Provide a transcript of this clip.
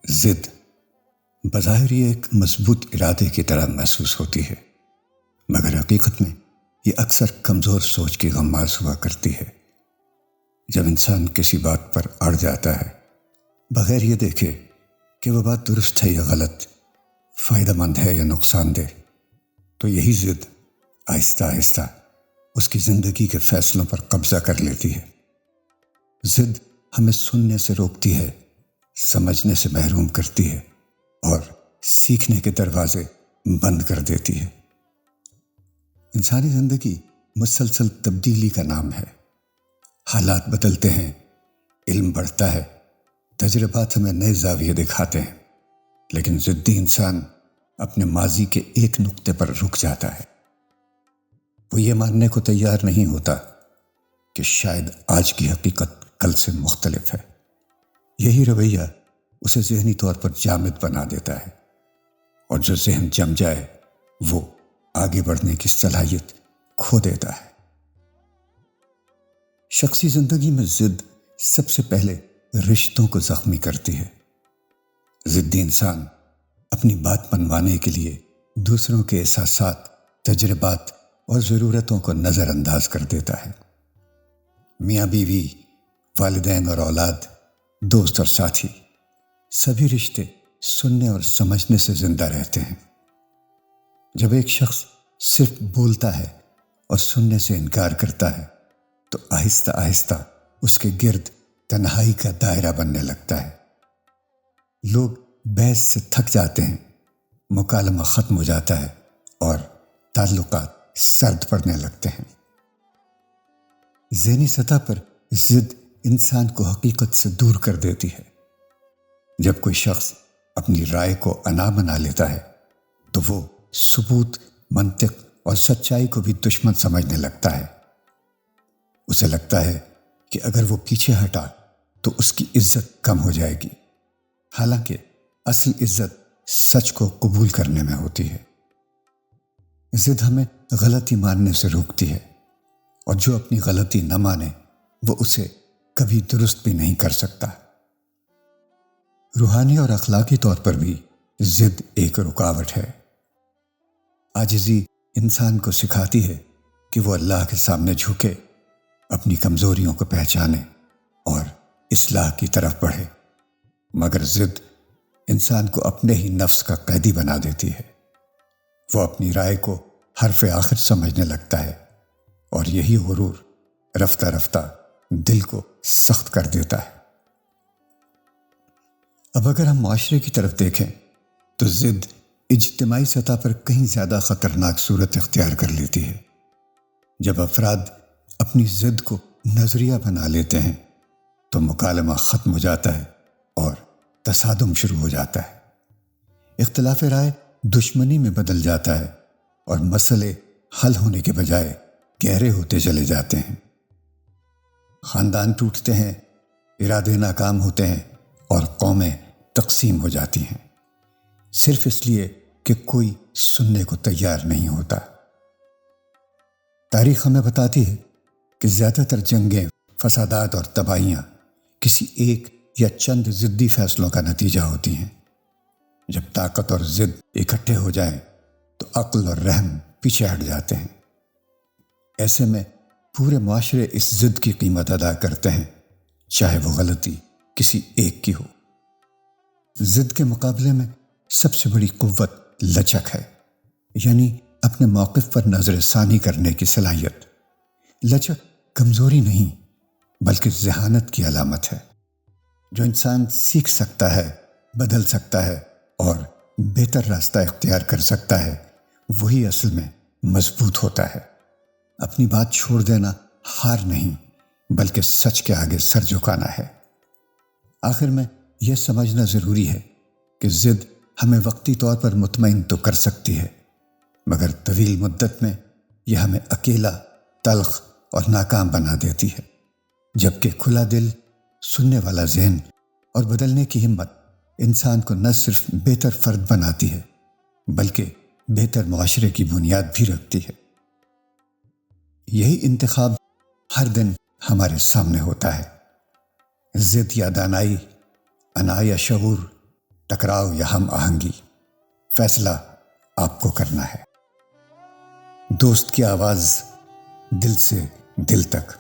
ضد بظاہر یہ ایک مضبوط ارادے کی طرح محسوس ہوتی ہے، مگر حقیقت میں یہ اکثر کمزور سوچ کی غماز ہوا کرتی ہے۔ جب انسان کسی بات پر اڑ جاتا ہے بغیر یہ دیکھے کہ وہ بات درست ہے یا غلط، فائدہ مند ہے یا نقصان دہ، تو یہی ضد آہستہ آہستہ اس کی زندگی کے فیصلوں پر قبضہ کر لیتی ہے۔ ضد ہمیں سننے سے روکتی ہے، سمجھنے سے محروم کرتی ہے اور سیکھنے کے دروازے بند کر دیتی ہے۔ انسانی زندگی مسلسل تبدیلی کا نام ہے۔ حالات بدلتے ہیں، علم بڑھتا ہے، تجربات ہمیں نئے زاویے دکھاتے ہیں، لیکن ضدی انسان اپنے ماضی کے ایک نقطے پر رک جاتا ہے۔ وہ یہ ماننے کو تیار نہیں ہوتا کہ شاید آج کی حقیقت کل سے مختلف ہے۔ یہی رویہ اسے ذہنی طور پر جامد بنا دیتا ہے، اور جو ذہن جم جائے وہ آگے بڑھنے کی صلاحیت کھو دیتا ہے۔ شخصی زندگی میں ضد سب سے پہلے رشتوں کو زخمی کرتی ہے۔ ضدی انسان اپنی بات منوانے کے لیے دوسروں کے احساسات، تجربات اور ضرورتوں کو نظر انداز کر دیتا ہے۔ میاں بیوی، والدین اور اولاد، دوست اور ساتھی، سبھی رشتے سننے اور سمجھنے سے زندہ رہتے ہیں۔ جب ایک شخص صرف بولتا ہے اور سننے سے انکار کرتا ہے تو آہستہ آہستہ اس کے گرد تنہائی کا دائرہ بننے لگتا ہے۔ لوگ بحث سے تھک جاتے ہیں، مکالمہ ختم ہو جاتا ہے اور تعلقات سرد پڑنے لگتے ہیں۔ ذہنی سطح پر ضد انسان کو حقیقت سے دور کر دیتی ہے۔ جب کوئی شخص اپنی رائے کو انا بنا لیتا ہے تو وہ ثبوت، منطق اور سچائی کو بھی دشمن سمجھنے لگتا ہے۔ اسے لگتا ہے کہ اگر وہ پیچھے ہٹا تو اس کی عزت کم ہو جائے گی، حالانکہ اصل عزت سچ کو قبول کرنے میں ہوتی ہے۔ ضد ہمیں غلطی ماننے سے روکتی ہے، اور جو اپنی غلطی نہ مانے وہ اسے کبھی درست بھی نہیں کر سکتا۔ روحانی اور اخلاقی طور پر بھی ضد ایک رکاوٹ ہے۔ عاجزی انسان کو سکھاتی ہے کہ وہ اللہ کے سامنے جھکے، اپنی کمزوریوں کو پہچانے اور اصلاح کی طرف بڑھے، مگر ضد انسان کو اپنے ہی نفس کا قیدی بنا دیتی ہے۔ وہ اپنی رائے کو حرف آخر سمجھنے لگتا ہے، اور یہی غرور رفتہ رفتہ دل کو سخت کر دیتا ہے۔ اب اگر ہم معاشرے کی طرف دیکھیں تو ضد اجتماعی سطح پر کہیں زیادہ خطرناک صورت اختیار کر لیتی ہے۔ جب افراد اپنی ضد کو نظریہ بنا لیتے ہیں تو مکالمہ ختم ہو جاتا ہے اور تصادم شروع ہو جاتا ہے۔ اختلاف رائے دشمنی میں بدل جاتا ہے اور مسئلے حل ہونے کے بجائے گہرے ہوتے چلے جاتے ہیں۔ خاندان ٹوٹتے ہیں، ارادے ناکام ہوتے ہیں اور قومیں تقسیم ہو جاتی ہیں، صرف اس لیے کہ کوئی سننے کو تیار نہیں ہوتا۔ تاریخ ہمیں بتاتی ہے کہ زیادہ تر جنگیں، فسادات اور تباہیاں کسی ایک یا چند ضدی فیصلوں کا نتیجہ ہوتی ہیں۔ جب طاقت اور ضد اکٹھے ہو جائیں تو عقل اور رحم پیچھے ہٹ جاتے ہیں۔ ایسے میں پورے معاشرے اس ضد کی قیمت ادا کرتے ہیں، چاہے وہ غلطی کسی ایک کی ہو۔ ضد کے مقابلے میں سب سے بڑی قوت لچک ہے، یعنی اپنے موقف پر نظر ثانی کرنے کی صلاحیت۔ لچک کمزوری نہیں بلکہ ذہانت کی علامت ہے۔ جو انسان سیکھ سکتا ہے، بدل سکتا ہے اور بہتر راستہ اختیار کر سکتا ہے، وہی اصل میں مضبوط ہوتا ہے۔ اپنی بات چھوڑ دینا ہار نہیں بلکہ سچ کے آگے سر جھکانا ہے۔ آخر میں یہ سمجھنا ضروری ہے کہ ضد ہمیں وقتی طور پر مطمئن تو کر سکتی ہے، مگر طویل مدت میں یہ ہمیں اکیلا، تلخ اور ناکام بنا دیتی ہے، جبکہ کھلا دل، سننے والا ذہن اور بدلنے کی ہمت انسان کو نہ صرف بہتر فرد بناتی ہے بلکہ بہتر معاشرے کی بنیاد بھی رکھتی ہے۔ یہی انتخاب ہر دن ہمارے سامنے ہوتا ہے۔ ضد یا دانائی، انا یا شعور، ٹکراؤ یا ہم آہنگی، فیصلہ آپ کو کرنا ہے۔ دوست کی آواز دل سے دل تک